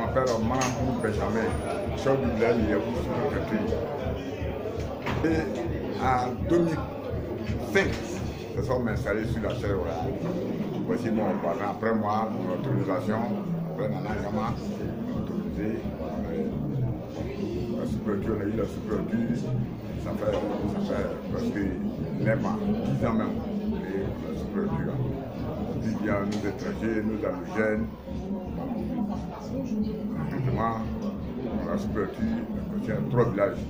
m'appelle Maman Benjamin, chef du village de Yahoo sous-préfecture. Et en 2005, nous sommes installés sur la chaire orale. Voici mon parent, après moi, mon autorisation, après Nana Gama, autorisé. La sous-préfecture, on a eu la sous-préfecture, ça fait parce que l'aime 10 ans même, et la sous-préfecture. Puis il y a nous étrangers, nous allogènes. Justement, la sous-préfecture contient 3 villages,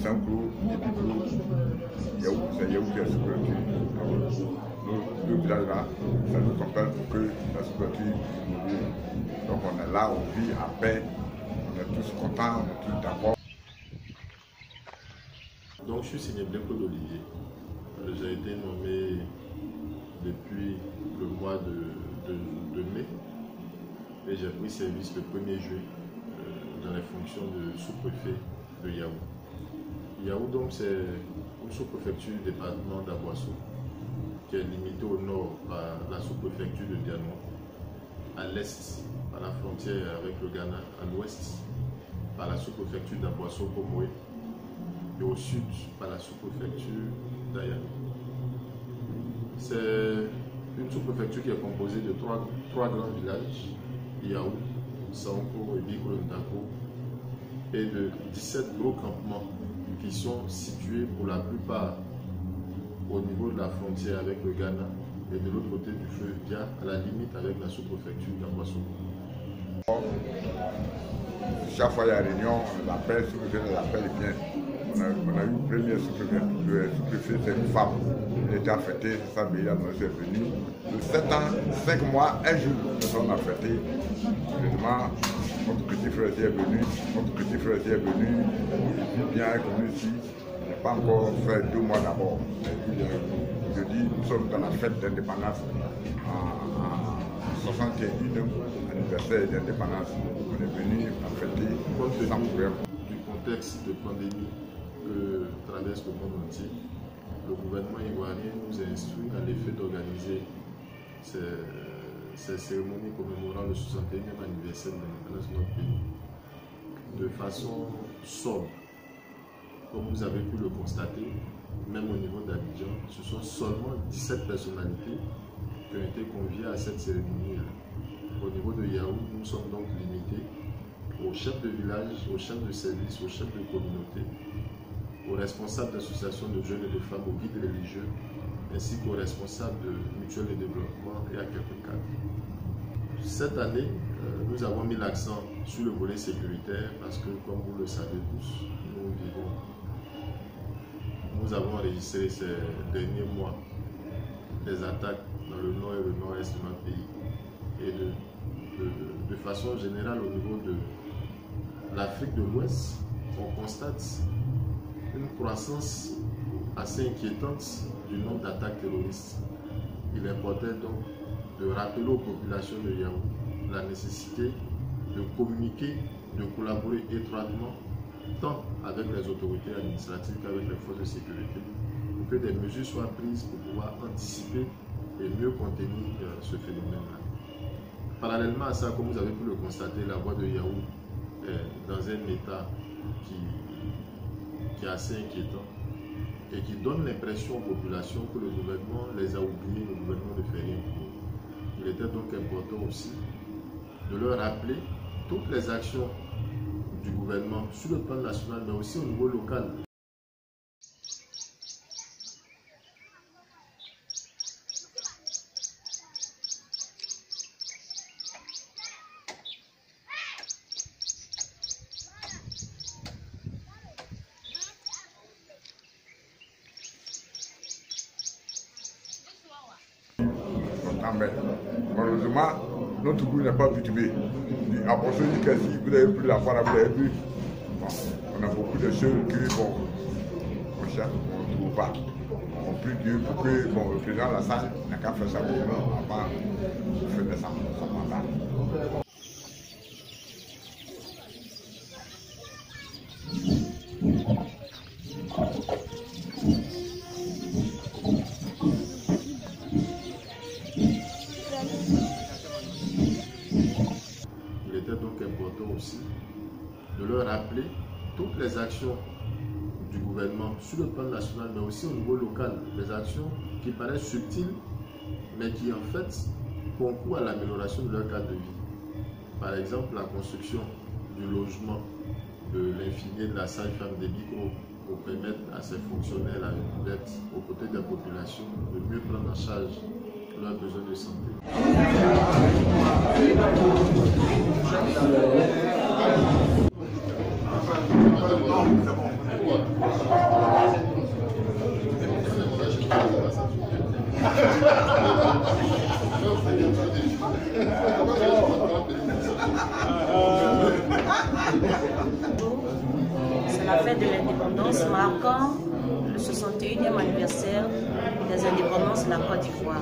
Sanklo, Epiplo, Yahoo, c'est Yahoo qui est la sous-préfecture. Nos 2 villages-là, ça nous compelle pour que la sous-préfecture évolue. Donc on est là, on vit en paix, on est tous contents, on est tous d'accord. Donc je suis signé Claude Olivier. J'ai été nommé depuis le mois de mai et j'ai pris service le 1er juillet dans les fonctions de sous-préfet de Yahoo. Yahoo donc c'est une sous-préfecture du département d'Aboisseau qui est limitée au nord par la sous-préfecture de Diano, à l'est par la frontière avec le Ghana, à l'ouest par la sous-préfecture d'Aboisseau-Pomoué et au sud par la sous-préfecture d'Ayano. C'est une sous-préfecture qui est composée de trois grands villages, Yahoo, Sanko et Biko-Ndako, et de 17 gros campements qui sont situés pour la plupart au niveau de la frontière avec le Ghana et de l'autre côté du fleuve Dia, à la limite avec la sous-préfecture d'Aboisseau. Chaque fois il y a réunion, on l'appelle, sous-préfet l'appelle bien. On a eu une première sous-préfet, c'est une femme. Elle était affectée, c'est ça, mais elle est venue. De 7 ans, 5 mois, 1 jour, nous sommes affectés. Évidemment, notre petit frère est venu, il vit bien comme ici. Il n'a pas encore fait 2 mois d'abord. Je dis, nous sommes dans la fête d'indépendance en 61e anniversaire d'indépendance. On est venu à fêter sans problème. Du contexte de pandémie que traverse le monde entier, le gouvernement ivoirien nous a instruit à l'effet d'organiser ces cérémonies commémorant le 61e anniversaire de l'indépendance de notre pays de façon sobre. Comme vous avez pu le constater, même au niveau d'Abidjan, ce sont seulement 17 personnalités qui ont été conviées à cette cérémonie. Au niveau de Yahoo, nous sommes donc limités aux chefs de village, aux chefs de service, aux chefs de communauté, aux responsables d'associations de jeunes et de femmes, aux guides religieux, ainsi qu'aux responsables de mutuelles de développement et à quelques cadres. Cette année, nous avons mis l'accent sur le volet sécuritaire parce que, comme vous le savez tous, nous avons enregistré ces derniers mois des attaques dans le nord et le nord-est de notre pays. Et de façon générale, au niveau de l'Afrique de l'Ouest, on constate une croissance assez inquiétante du nombre d'attaques terroristes. Il importait donc de rappeler aux populations de Yahoo la nécessité de communiquer, de collaborer étroitement, tant avec les autorités administratives qu'avec les forces de sécurité, pour que des mesures soient prises pour pouvoir anticiper et mieux contenir ce phénomène-là. Parallèlement à ça, comme vous avez pu le constater, la voie de Yahoo est dans un état qui est assez inquiétant et qui donne l'impression aux populations que le gouvernement les a oubliés, le gouvernement ne fait rien pour eux. Il était donc important aussi de leur rappeler toutes les actions du gouvernement sur le plan national, mais aussi au niveau local. Malheureusement, notre goût n'est pas cultivé. À Bosso, vous avez pris la fois, vous avez vu. Bon, on a beaucoup de choses que, bon, on cherche, on ne trouve pas. On prie Dieu pour que, bon, le président Lassane n'a qu'à faire ça pour nous avant de faire son mandat. Il était donc important les actions du gouvernement sur le plan national, mais aussi au niveau local, des actions qui paraissent subtiles, mais qui en fait concourent à l'amélioration de leur cadre de vie. Par exemple, la construction du logement de l'infirmier, de la sage-femme des micros, pour permettre à ces fonctionnaires d'être aux côtés des populations, de mieux prendre en charge leurs besoins de santé. C'est la fête de l'indépendance marquant le 61e anniversaire des indépendances de la Côte d'Ivoire.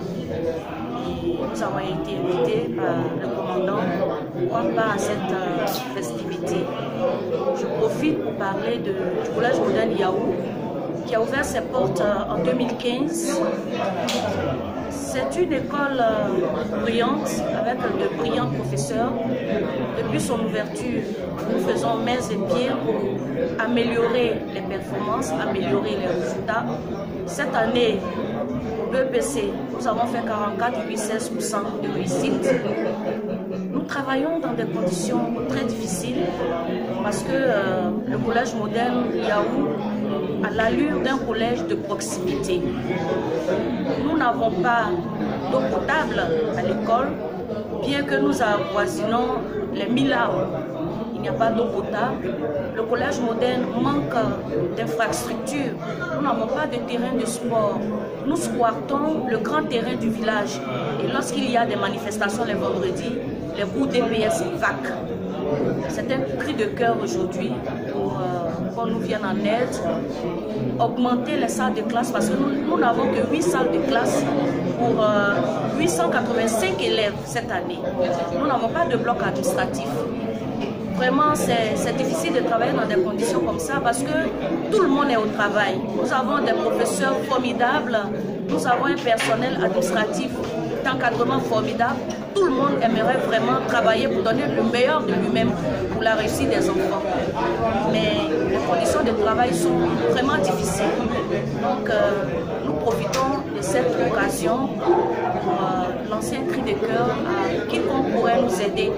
Nous avons été invités par le commandant pour prendre part à cette festivité. Je profite pour parler du collège moderne Yahoo qui a ouvert ses portes en 2015. C'est une école brillante avec de brillants professeurs. Depuis son ouverture, nous faisons mains et pieds pour améliorer les performances, améliorer les résultats. Cette année, au BEPC, nous avons fait 44,16% de réussite. Nous travaillons dans des conditions très difficiles parce que le collège moderne Yahoo a l'allure d'un collège de proximité. Nous n'avons pas d'eau potable à l'école, bien que nous avoisinons les 1000 arbres. Il n'y a pas d'eau potable. Le collège moderne manque d'infrastructures. Nous n'avons pas de terrain de sport. Nous squattons le grand terrain du village. Et lorsqu'il y a des manifestations les vendredis, les groupes DPS vaquent. C'est un cri de cœur aujourd'hui pour qu'on nous vienne en aide, augmenter les salles de classe parce que nous n'avons que 8 salles de classe pour 885 élèves cette année. Nous n'avons pas de bloc administratif. Vraiment, c'est difficile de travailler dans des conditions comme ça parce que tout le monde est au travail. Nous avons des professeurs formidables, nous avons un personnel administratif d'encadrement formidable. Tout le monde aimerait vraiment travailler pour donner le meilleur de lui-même pour la réussite des enfants. Mais les conditions de travail sont vraiment difficiles. Donc, nous profitons de cette occasion pour lancer un cri de cœur à quiconque pourrait nous aider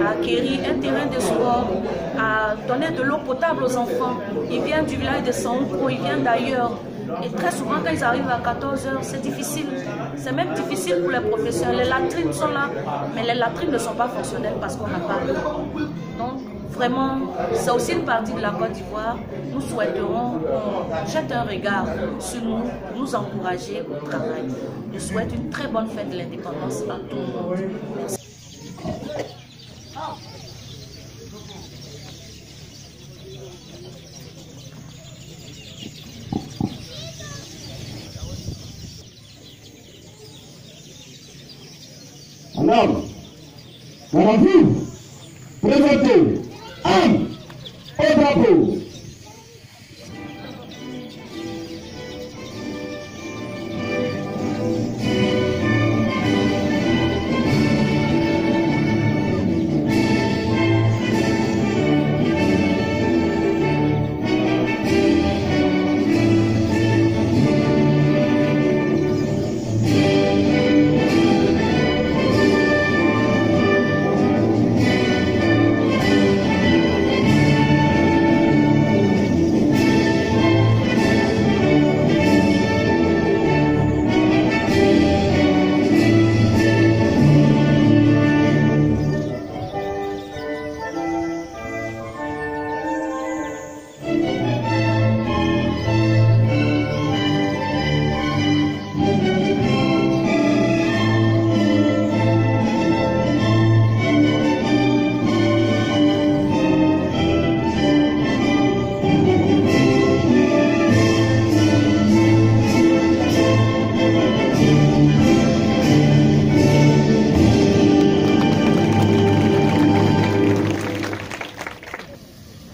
à acquérir un terrain de sport, à donner de l'eau potable aux enfants. Ils viennent du village de Sankro, ils viennent d'ailleurs. Et très souvent, quand ils arrivent à 14 h, c'est difficile. C'est même difficile pour les professeurs. Les latrines sont là, mais les latrines ne sont pas fonctionnelles parce qu'on n'a pas d'eau. Donc, vraiment, c'est aussi une partie de la Côte d'Ivoire. Nous souhaiterons qu'on jette un regard sur nous, pour nous encourager au travail. Je souhaite une très bonne fête de l'indépendance à tout le monde. Merci. Alors, allons-vous présenter armes au drapeau.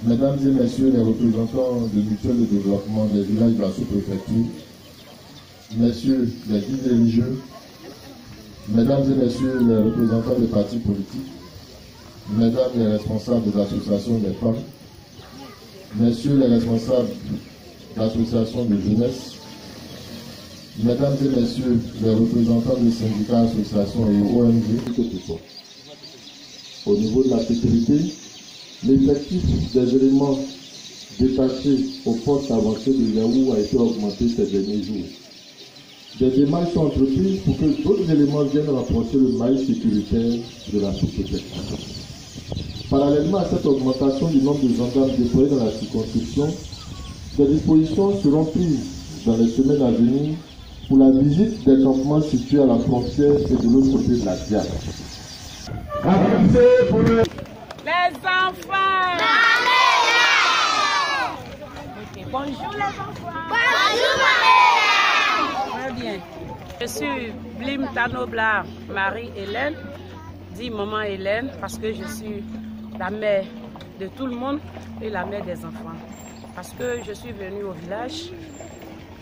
Mesdames et messieurs les représentants de mutuelle de développement des villages de la sous-préfecture, messieurs les guides religieux, mesdames et messieurs les représentants des partis politiques, mesdames les responsables des associations des femmes, messieurs les responsables d'associations de jeunesse, mesdames et messieurs les représentants des syndicats, associations et ONG, que ce soit. Au niveau de la sécurité, l'effectif des éléments détachés au poste avancé de Yahoo a été augmenté ces derniers jours. Des démarches sont entreprises pour que d'autres éléments viennent renforcer le maillage sécuritaire de la société. Parallèlement à cette augmentation du nombre de gendarmes déployés dans la circonscription, des dispositions seront prises dans les semaines à venir pour la visite des campements situés à la frontière et de l'autre côté de la Diane. Les enfants! Okay. Bonjour les enfants! Bonjour Très bien. Je suis Blim Tanobla Marie-Hélène, dit Maman Hélène, parce que je suis la mère de tout le monde et la mère des enfants. Parce que je suis venue au village,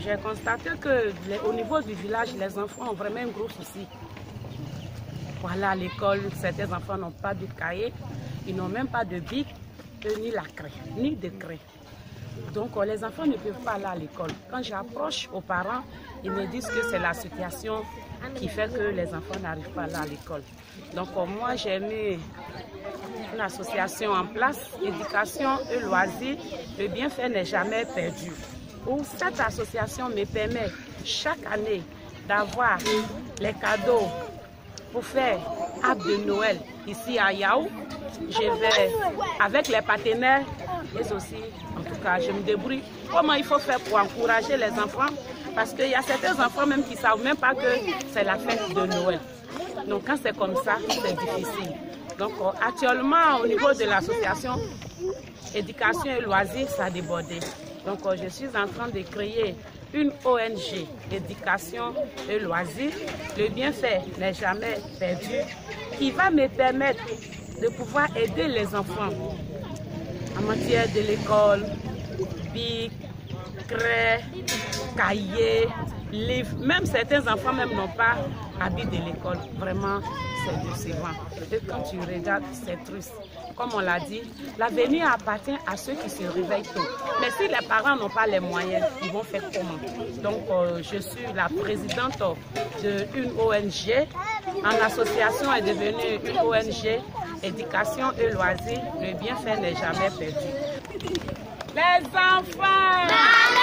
j'ai constaté qu'au niveau du village, les enfants ont vraiment un gros souci. Voilà, à l'école, certains enfants n'ont pas de cahier, ils n'ont même pas de bic, ni la craie, ni de craie. Donc les enfants ne peuvent pas aller à l'école. Quand j'approche aux parents, ils me disent que c'est la situation qui fait que les enfants n'arrivent pas à aller à l'école. Donc moi j'ai mis une association en place, éducation et loisirs, le bienfait n'est jamais perdu. Où cette association me permet chaque année d'avoir les cadeaux pour faire arbre de Noël ici à Yahoo. Je vais avec les partenaires et aussi, en tout cas, je me débrouille. Comment il faut faire pour encourager les enfants? Parce qu'il y a certains enfants même qui ne savent même pas que c'est la fête de Noël. Donc quand c'est comme ça, c'est difficile. Donc actuellement, au niveau de l'association éducation et loisirs, ça a débordé. Donc je suis en train de créer une ONG, éducation et loisirs. Le bienfait n'est jamais perdu, qui va me permettre de pouvoir aider les enfants en matière de l'école, bic, craie, cahier, livres. Même certains enfants même n'ont pas habit de l'école. Vraiment, c'est décevant. Et quand tu regardes, c'est triste. Comme on l'a dit, l'avenir appartient à ceux qui se réveillent tôt. Mais si les parents n'ont pas les moyens, ils vont faire comment? Donc, je suis la présidente d'une ONG. En association est devenue une ONG, éducation et loisirs. Le bienfait n'est jamais perdu. Les enfants!